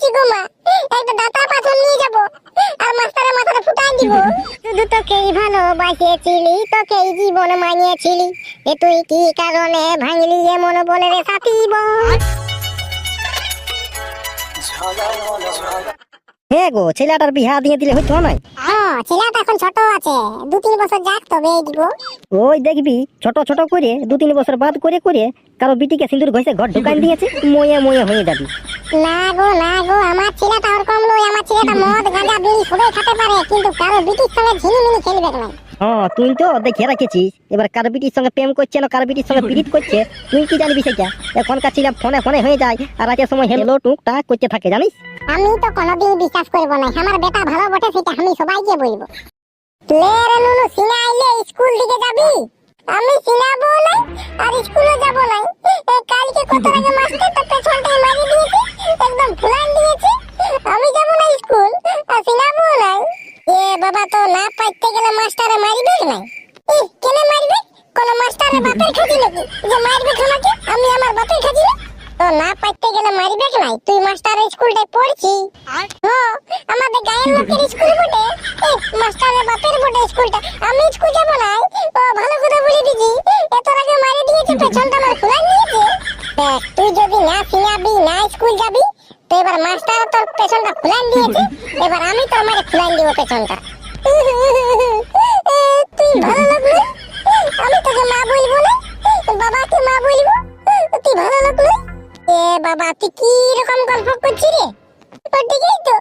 বলছি গো মা, একটা দাঁতা পাথর নিয়ে যাব আর মাস্টারের মাথাটা ফুটাই দিব। শুধু তোকেই ভালোবাসিয়েছিলি, তোকেই জীবন মানিয়েছিলি, এ তুই কি কারণে ভাঙলি এমন বলে রে সাথী বল। হ্যাঁ গো, ছেলেটার বিহা দিয়ে দিলে হইতো না? হ্যাঁ, ছেলেটা এখন ছোট আছে, 2-3 বছর যাক তবে দিব। ওই দেখবি ছোট ছোট করে 2-3 বছর বাদ করে করে কারো বিটিকে সিঁদুর ঘষে ঘর ঢুকান দিয়েছে, ময়ে ময়ে হয়ে যাবি। না গো না গো, আমার ছেলেটা ওরকম নয়। আমার ছেলেটা মদ গাঁজা বিড়ি সবাই খেতে পারে, কিন্তু কারো বিটির সঙ্গে ঝিলিমিলি খেলবে না। হ্যাঁ, তুই তো দেখে রাখেছিস। এবার কার বিটির সঙ্গে প্রেম করছে না কার বিটির সঙ্গে পীড়িত করছে, তুই কি জানবি সেটা? এখনকার ছেলে ফোনে ফোনে হয়ে যায় আর রাতের সময় হেলো টুকটাক করতে থাকে, জানিস? আমি তো কোনোদিন বিশ্বাস করবো না। আমার বেটা ভালো বটে, সেটা আমি সবাইকে বলবো। লে রে নুনু, সিনা আইলে স্কুল দিকে যাবি? আমি সিনাবো না আর স্কুলে যাব না। কালকে কত আগে মাস্টার তো পেছনটাই মারি দিয়েছে, একদম ফুলান দিয়েছে। আমি যাব না স্কুল আর সিনাবো না। এ বাবা, তো না পাইতে গেলে মাস্টারে মারিবে না? কেন মারবে? কোন মাস্টারের বাপের খাজি নাকি যে মারবে আমাকে? আমি আমার বাপের খাজি না? তো না পাইতে গেলে মারবে নাই? তুই মাস্টারের স্কুলটাই পড়ছি। আমাদের গায়ের লোকের স্কুল বটে, মাস্টারের বাপের বটে স্কুলটা। আমি স্কুল যাব না। ও ভালো কথা বলে দিছি, এত আগে মারি দিয়েছে, পেছনটা আমার ফুলাই নিয়েছে। দেখ, তুই যদি না সিনাবি না স্কুল যাবি, তো এবার মাস্টার তোর পেছনটা ফুলাই দিয়েছে, এবার আমি তোর মারে ফুলাই দিব পেছনটা। তুই ভালো লোক নই, আমি তোকে মা বলবো না, বাবাকে মা বলবো। তুই ভালো লোক নই। এ বাবা, তুই কি রকম গল্প করছিস রে? ওদিকেই তো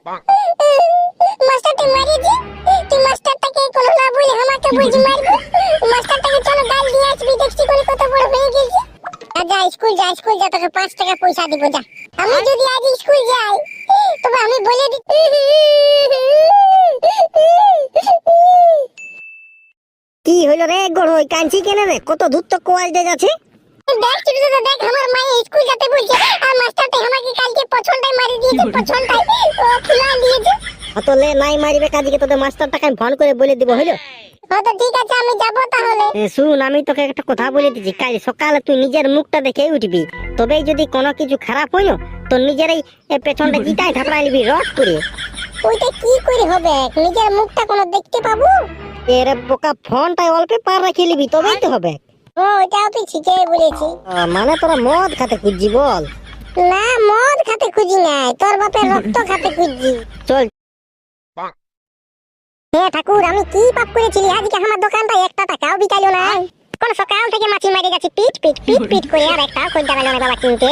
মাস্টারটা মারিয়েছে, তুই মাস্টারটাকে কোনো না বলে আমাকে বলছি মারবো। মাস্টারটাকে চলো গাল দিয়ে আসবি, দেখছি করে কত বড় হয়ে গেছে। যা স্কুল যা, স্কুল যা, তোকে 5 টাকা পয়সা দিব, যা। আমি যদি আজ স্কুল যাই তবে আমি বলে দি। কি হইলো রে গড়ই, কাঁদছি কেন রে? কত দূর তো কোয়াল দিয়ে যাচ্ছে। দেখ ছোট ছোট, দেখ আমার মায়ে স্কুল যেতে বলছে আর মাস্টারটা আমাকে কালকে পছন্দাই মারি দিয়েছে, পছন্দাই ও ফুলাই দিয়েছে। অত লে নাই মারিবে কাজকে, তোদের মাস্টারটাকে আমি ফোন করে বলে দিব, হইলো? হ্যাঁ, তো ঠিক আছে, আমি যাব তাহলে। শুন, আমি তোকে একটা কথা বলে দিচ্ছি, কাল সকালে তুই নিজের মুখটা দেখে উঠবি, তবেই যদি কোনো কিছু খারাপ হইলো তো নিজেরই পেছনটা জিতাই থাপড়াই নিবি রস করে। ওইটা কি করে হবে? নিজের মুখটা কোনো দেখতে পাবো? এর বোকা, ফোনটাই অল্পে পার রাখি নিবি, তবেই তো হবে। ও, ওইটাও তুই ঠিকই বলেছি। মানে তোরা মদ খাতে খুঁজছি বল? না, মদ খাতে খুঁজি নাই, তোর বাপের রক্ত খাতে খুঁজছি। চল। হে ঠাকুর, আমি কি পাপ করেছিলি? আজকে আমার দোকানটা একটা টাকাও বিকাইলো না। কোন সকাল থেকে মাছি মারি গেছি পিট পিট পিট পিট করে, আর একটাও খদ্দের গেল না বাবা কিনতে।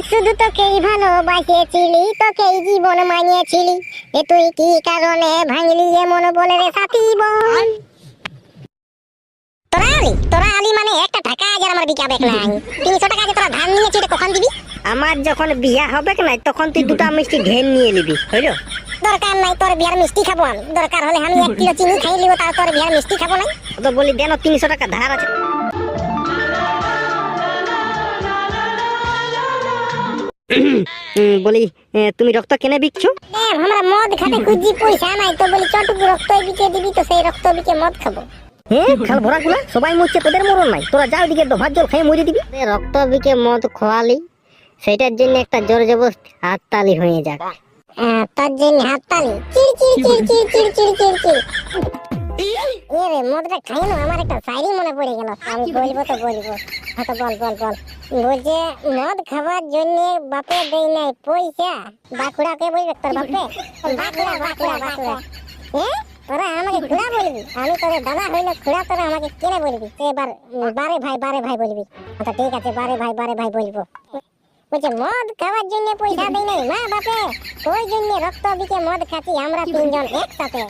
শুধু তোকেই ভালোবাসিয়েছিলি, তোকেই জীবন মানিয়েছিলি, এ তুই কি কারণে ভাঙলি এমন বলে রে সাথী বল। তোরা আলি মানে একটা টাকা আজ আমার বিকাবে নাই। 300 টাকা তোরা ধান নিয়েছিস, কখন দিবি? আমার যখন বিয়া হবে না তখন তুই 2টা মিষ্টি ঢের নিয়ে নিবি, হইলো? দরকার নাই, তোর বিয়ার মিষ্টি খাবো আমি। দরকার হলে আমি 1 কিলো চিনি খাই লিব, তাও তোর বিয়ার মিষ্টি খাবো না। তো বলি দেন 300 টাকা ধার আছে। বলি তুমি রক্ত কেনে বিকছো? আমরা মদ খাতে খুঁজি, পয়সা নাই, তো বলি চটুকু রক্ত বিকে দিবি, তো সেই রক্ত বিকে মদ খাবো। হ্যাঁ, খাল ভরা গুলা সবাই মরছে, তোদের মরণ নাই। তোরা যাও দিকে ভাত জল খেয়ে মরে দিবি। রক্ত বিকে মদ খোয়ালি, সেটার জন্য একটা জোর জবরদস্তি হাততালি হয়ে যাক। তোর জন্য হাততালি? চিড় চিড় চিড় চিড় চিড় চিড় চিড় চিড়। এরে মদটা খাই না, আমার একটা শায়রি মনে পড়ে গেল, আমি বলবো তো বলবো। হয়তো বল বল বল। বলছে মদ খাবার জন্য বাপে দেই নাই পয়সা, বাঁকুড়াকে বলবে তোর বাপে? বাঁকুড়া বাঁকুড়া বাঁকুড়া। তোরা আমাকে খুড়া বলবি? আমি তোদের দাদা হইলে খুড়া, তোরা আমাকে কেনে বলবি? এবার বারে ভাই বলবি। আচ্ছা ঠিক আছে, বারে ভাই বলবো। বলছে মদ খাওয়ার জন্য পয়সা দেই নাই মা বাপে, ওই জন্য রক্ত বিকে মদ খাচ্ছি আমরা 3 জন একসাথে।